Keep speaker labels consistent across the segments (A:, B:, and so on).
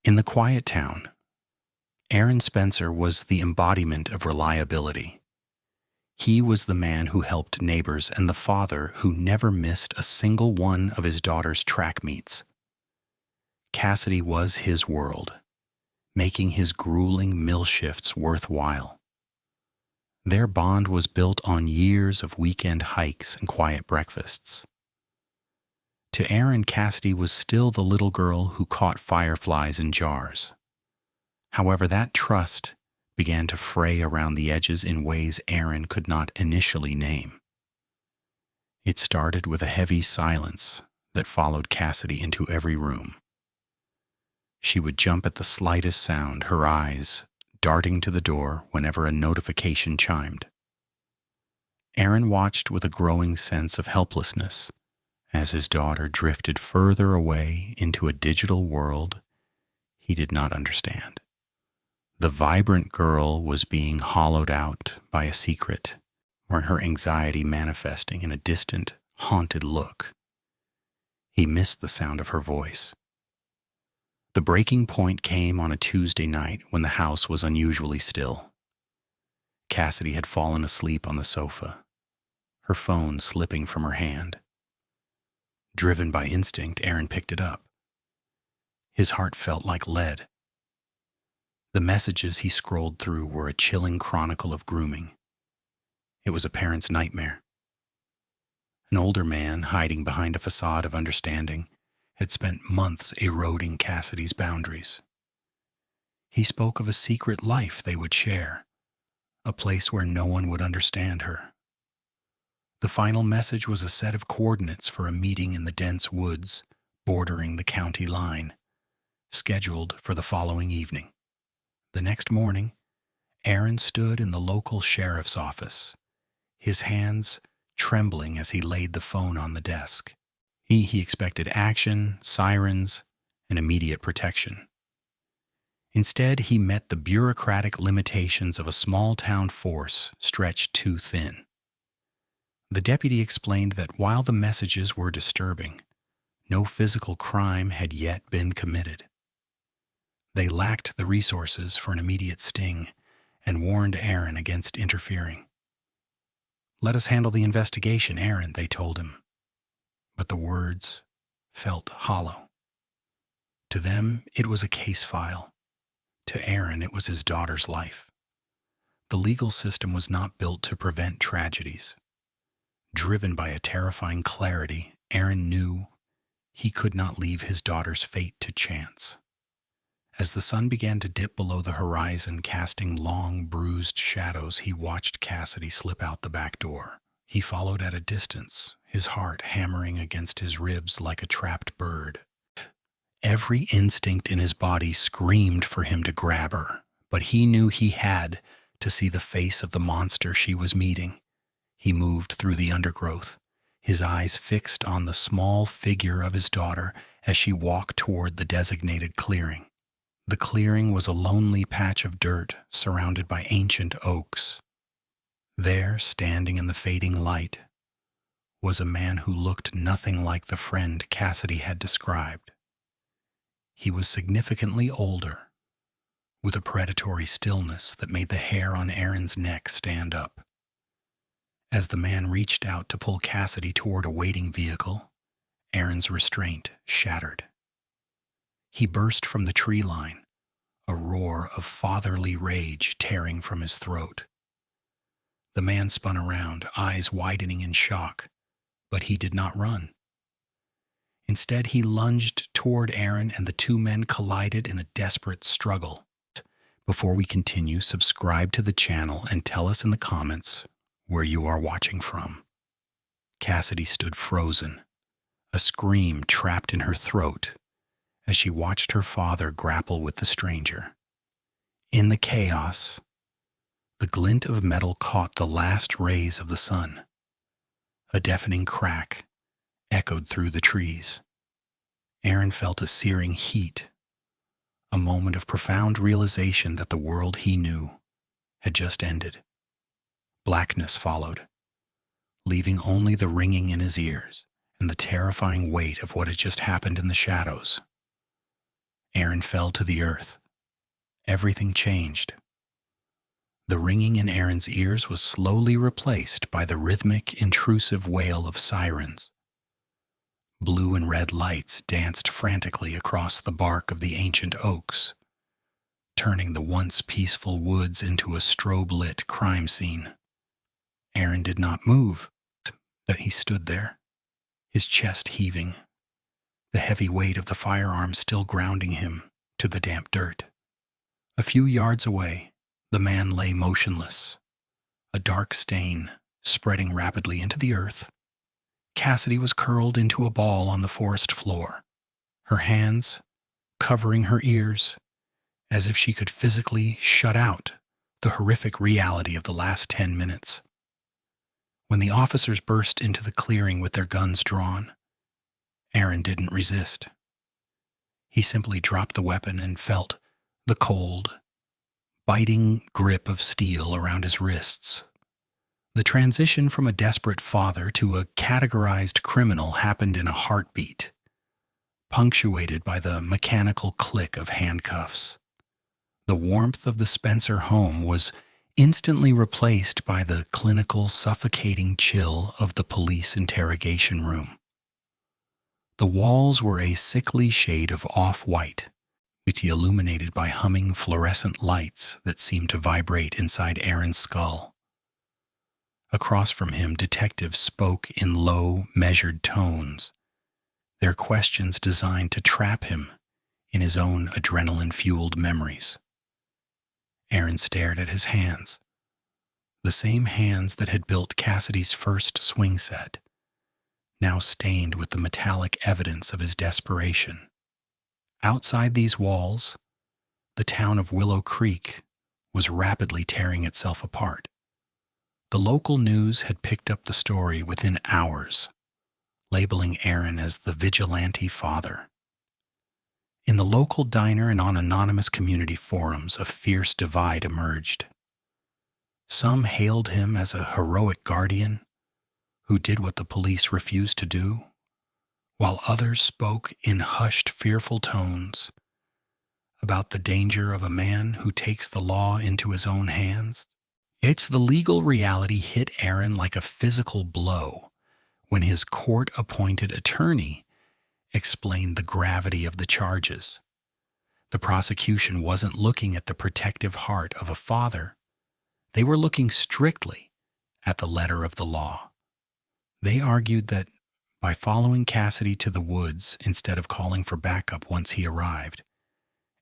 A: In the quiet town, Aaron Spencer was the embodiment of reliability. He was the man who helped neighbors and the father who never missed a single one of his daughter's track meets. Cassidy was his world, making his grueling mill shifts worthwhile. Their bond was built on years of weekend hikes and quiet breakfasts. To Aaron, Cassidy was still the little girl who caught fireflies in jars. However, that trust began to fray around the edges in ways Aaron could not initially name. It started with a heavy silence that followed Cassidy into every room. She would jump at the slightest sound, her eyes darting to the door whenever a notification chimed. Aaron watched with a growing sense of helplessness as his daughter drifted further away into a digital world he did not understand. The vibrant girl was being hollowed out by a secret, or her anxiety manifesting in a distant, haunted look. He missed the sound of her voice. The breaking point came on a Tuesday night when the house was unusually still. Cassidy had fallen asleep on the sofa, her phone slipping from her hand. Driven by instinct, Aaron picked it up. His heart felt like lead. The messages he scrolled through were a chilling chronicle of grooming. It was a parent's nightmare. An older man, hiding behind a facade of understanding, had spent months eroding Cassidy's boundaries. He spoke of a secret life they would share, a place where no one would understand her. The final message was a set of coordinates for a meeting in the dense woods bordering the county line, scheduled for the following evening. The next morning, Aaron stood in the local sheriff's office, his hands trembling as he laid the phone on the desk. He expected action, sirens, and immediate protection. Instead, he met the bureaucratic limitations of a small-town force stretched too thin. The deputy explained that while the messages were disturbing, no physical crime had yet been committed. They lacked the resources for an immediate sting and warned Aaron against interfering. "Let us handle the investigation, Aaron," they told him. But the words felt hollow. To them, it was a case file. To Aaron, it was his daughter's life. The legal system was not built to prevent tragedies. Driven by a terrifying clarity, Aaron knew he could not leave his daughter's fate to chance. As the sun began to dip below the horizon, casting long, bruised shadows, he watched Cassidy slip out the back door. He followed at a distance, his heart hammering against his ribs like a trapped bird. Every instinct in his body screamed for him to grab her, but he knew he had to see the face of the monster she was meeting. He moved through the undergrowth, his eyes fixed on the small figure of his daughter as she walked toward the designated clearing. The clearing was a lonely patch of dirt surrounded by ancient oaks. There, standing in the fading light, was a man who looked nothing like the friend Cassidy had described. He was significantly older, with a predatory stillness that made the hair on Aaron's neck stand up. As the man reached out to pull Cassidy toward a waiting vehicle, Aaron's restraint shattered. He burst from the tree line, a roar of fatherly rage tearing from his throat. The man spun around, eyes widening in shock, but he did not run. Instead, he lunged toward Aaron, and the two men collided in a desperate struggle. Before we continue, subscribe to the channel and tell us in the comments where you are watching from. Cassidy stood frozen, a scream trapped in her throat as she watched her father grapple with the stranger. In the chaos, the glint of metal caught the last rays of the sun. A deafening crack echoed through the trees. Aaron felt a searing heat, a moment of profound realization that the world he knew had just ended. Blackness followed, leaving only the ringing in his ears and the terrifying weight of what had just happened in the shadows. Aaron fell to the earth. Everything changed. The ringing in Aaron's ears was slowly replaced by the rhythmic, intrusive wail of sirens. Blue and red lights danced frantically across the bark of the ancient oaks, turning the once peaceful woods into a strobe-lit crime scene. Aaron did not move, but he stood there, his chest heaving, the heavy weight of the firearm still grounding him to the damp dirt. A few yards away, the man lay motionless, a dark stain spreading rapidly into the earth. Cassidy was curled into a ball on the forest floor, her hands covering her ears, as if she could physically shut out the horrific reality of the last 10 minutes. When the officers burst into the clearing with their guns drawn, Aaron didn't resist. He simply dropped the weapon and felt the cold, biting grip of steel around his wrists. The transition from a desperate father to a categorized criminal happened in a heartbeat, punctuated by the mechanical click of handcuffs. The warmth of the Spencer home was instantly replaced by the clinical, suffocating chill of the police interrogation room. The walls were a sickly shade of off-white, illuminated by humming fluorescent lights that seemed to vibrate inside Aaron's skull. Across from him, detectives spoke in low, measured tones, their questions designed to trap him in his own adrenaline-fueled memories. Aaron stared at his hands, the same hands that had built Cassidy's first swing set, now stained with the metallic evidence of his desperation. Outside these walls, the town of Willow Creek was rapidly tearing itself apart. The local news had picked up the story within hours, labeling Aaron as the vigilante father. In the local diner and on anonymous community forums, a fierce divide emerged. Some hailed him as a heroic guardian who did what the police refused to do, while others spoke in hushed, fearful tones about the danger of a man who takes the law into his own hands. The legal reality hit Aaron like a physical blow when his court-appointed attorney explained the gravity of the charges. The prosecution wasn't looking at the protective heart of a father. They were looking strictly at the letter of the law. They argued that by following Cassidy to the woods instead of calling for backup once he arrived,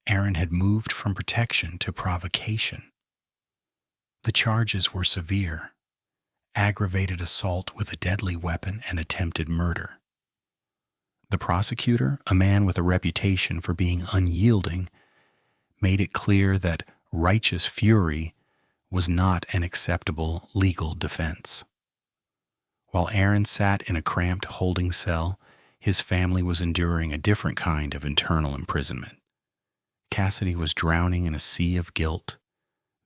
A: Aaron had moved from protection to provocation. The charges were severe: aggravated assault with a deadly weapon and attempted murder. The prosecutor, a man with a reputation for being unyielding, made it clear that righteous fury was not an acceptable legal defense. While Aaron sat in a cramped holding cell, his family was enduring a different kind of internal imprisonment. Cassidy was drowning in a sea of guilt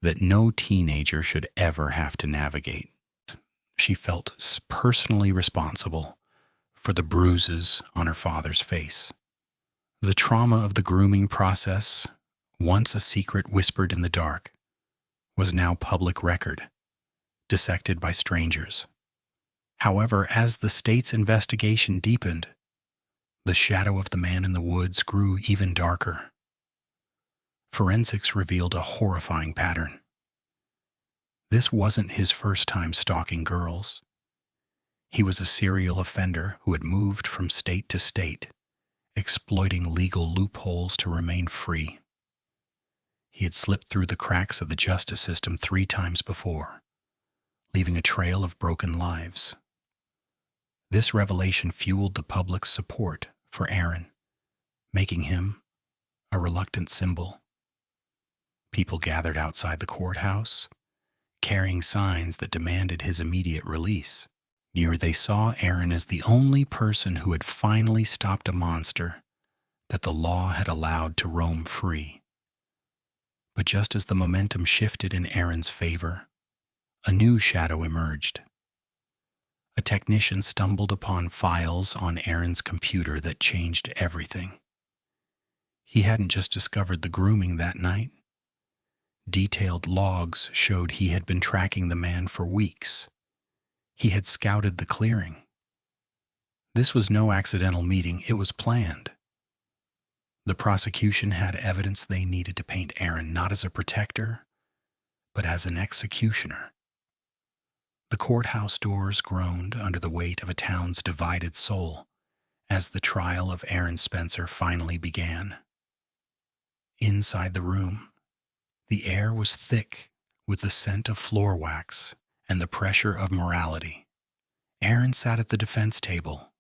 A: that no teenager should ever have to navigate. She felt personally responsible for the bruises on her father's face. The trauma of the grooming process, once a secret whispered in the dark, was now public record, dissected by strangers. However, as the state's investigation deepened, the shadow of the man in the woods grew even darker. Forensics revealed a horrifying pattern. This wasn't his first time stalking girls. He was a serial offender who had moved from state to state, exploiting legal loopholes to remain free. He had slipped through the cracks of the justice system 3 times before, leaving a trail of broken lives. This revelation fueled the public's support for Aaron, making him a reluctant symbol. People gathered outside the courthouse, carrying signs that demanded his immediate release. Here they saw Aaron as the only person who had finally stopped a monster that the law had allowed to roam free. But just as the momentum shifted in Aaron's favor, a new shadow emerged. A technician stumbled upon files on Aaron's computer that changed everything. He hadn't just discovered the grooming that night. Detailed logs showed he had been tracking the man for weeks. He had scouted the clearing. This was no accidental meeting, it was planned. The prosecution had evidence they needed to paint Aaron not as a protector, but as an executioner. The courthouse doors groaned under the weight of a town's divided soul as the trial of Aaron Spencer finally began. Inside the room, the air was thick with the scent of floor wax and the pressure of morality. Aaron sat at the defense table,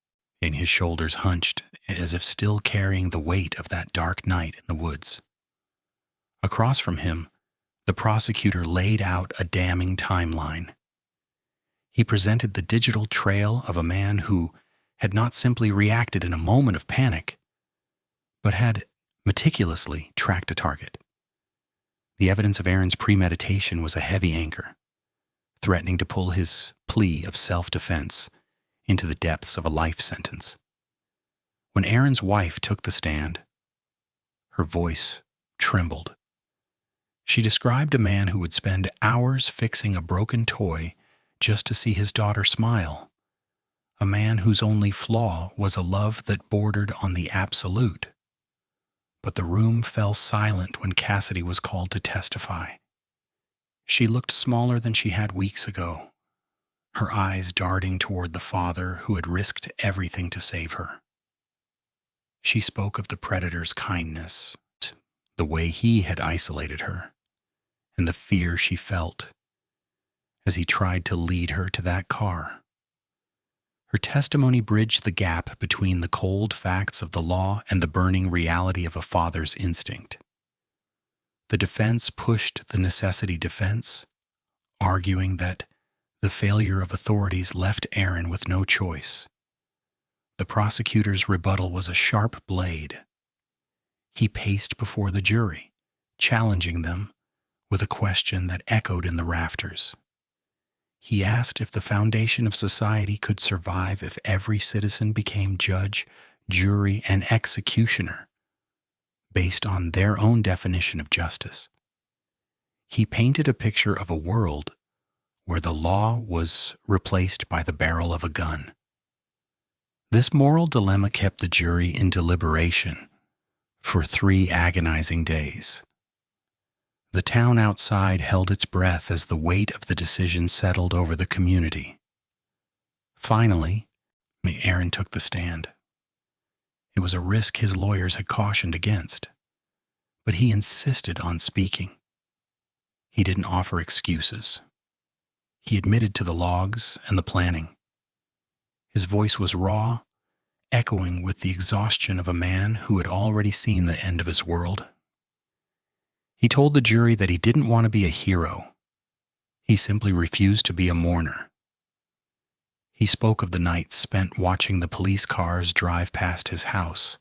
A: and his shoulders hunched as if still carrying the weight of that dark night in the woods. Across from him, the prosecutor laid out a damning timeline. He presented the digital trail of a man who had not simply reacted in a moment of panic, but had meticulously tracked a target. The evidence of Aaron's premeditation was a heavy anchor, threatening to pull his plea of self-defense into the depths of a life sentence. When Aaron's wife took the stand, her voice trembled. She described a man who would spend hours fixing a broken toy just to see his daughter smile, a man whose only flaw was a love that bordered on the absolute. But the room fell silent when Cassidy was called to testify. She looked smaller than she had weeks ago, her eyes darting toward the father who had risked everything to save her. She spoke of the predator's kindness, the way he had isolated her, and the fear she felt as he tried to lead her to that car. Her testimony bridged the gap between the cold facts of the law and the burning reality of a father's instinct. The defense pushed the necessity defense, arguing that the failure of authorities left Aaron with no choice. The prosecutor's rebuttal was a sharp blade. He paced before the jury, challenging them with a question that echoed in the rafters. He asked if the foundation of society could survive if every citizen became judge, jury, and executioner based on their own definition of justice. He painted a picture of a world where the law was replaced by the barrel of a gun. This moral dilemma kept the jury in deliberation for 3 agonizing days. The town outside held its breath as the weight of the decision settled over the community. Finally, Aaron took the stand. It was a risk his lawyers had cautioned against, but he insisted on speaking. He didn't offer excuses. He admitted to the logs and the planning. His voice was raw, echoing with the exhaustion of a man who had already seen the end of his world. He told the jury that he didn't want to be a hero. He simply refused to be a mourner. He spoke of the nights spent watching the police cars drive past his house,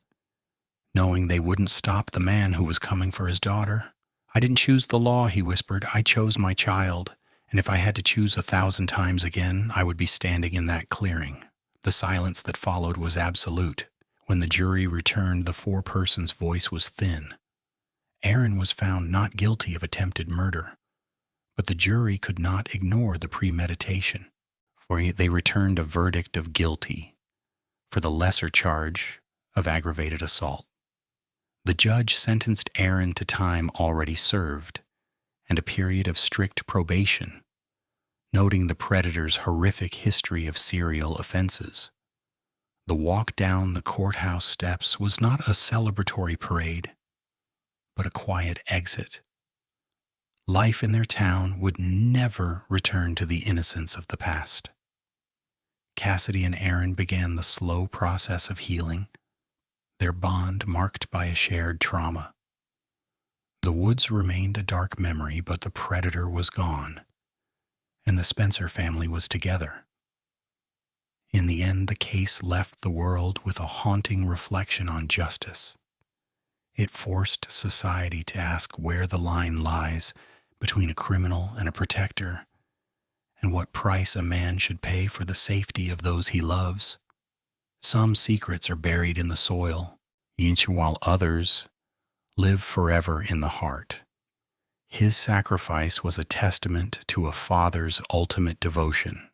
A: knowing they wouldn't stop the man who was coming for his daughter. "I didn't choose the law," he whispered. "I chose my child, and if I had to choose 1,000 times again, I would be standing in that clearing." The silence that followed was absolute. When the jury returned, the foreperson's voice was thin. Aaron was found not guilty of attempted murder, but the jury could not ignore the premeditation, for they returned a verdict of guilty for the lesser charge of aggravated assault. The judge sentenced Aaron to time already served and a period of strict probation, noting the predator's horrific history of serial offenses. The walk down the courthouse steps was not a celebratory parade, but a quiet exit. Life in their town would never return to the innocence of the past. Cassidy and Aaron began the slow process of healing, their bond marked by a shared trauma. The woods remained a dark memory, but the predator was gone, and the Spencer family was together. In the end, the case left the world with a haunting reflection on justice. It forced society to ask where the line lies between a criminal and a protector, and what price a man should pay for the safety of those he loves. Some secrets are buried in the soil, while others live forever in the heart. His sacrifice was a testament to a father's ultimate devotion.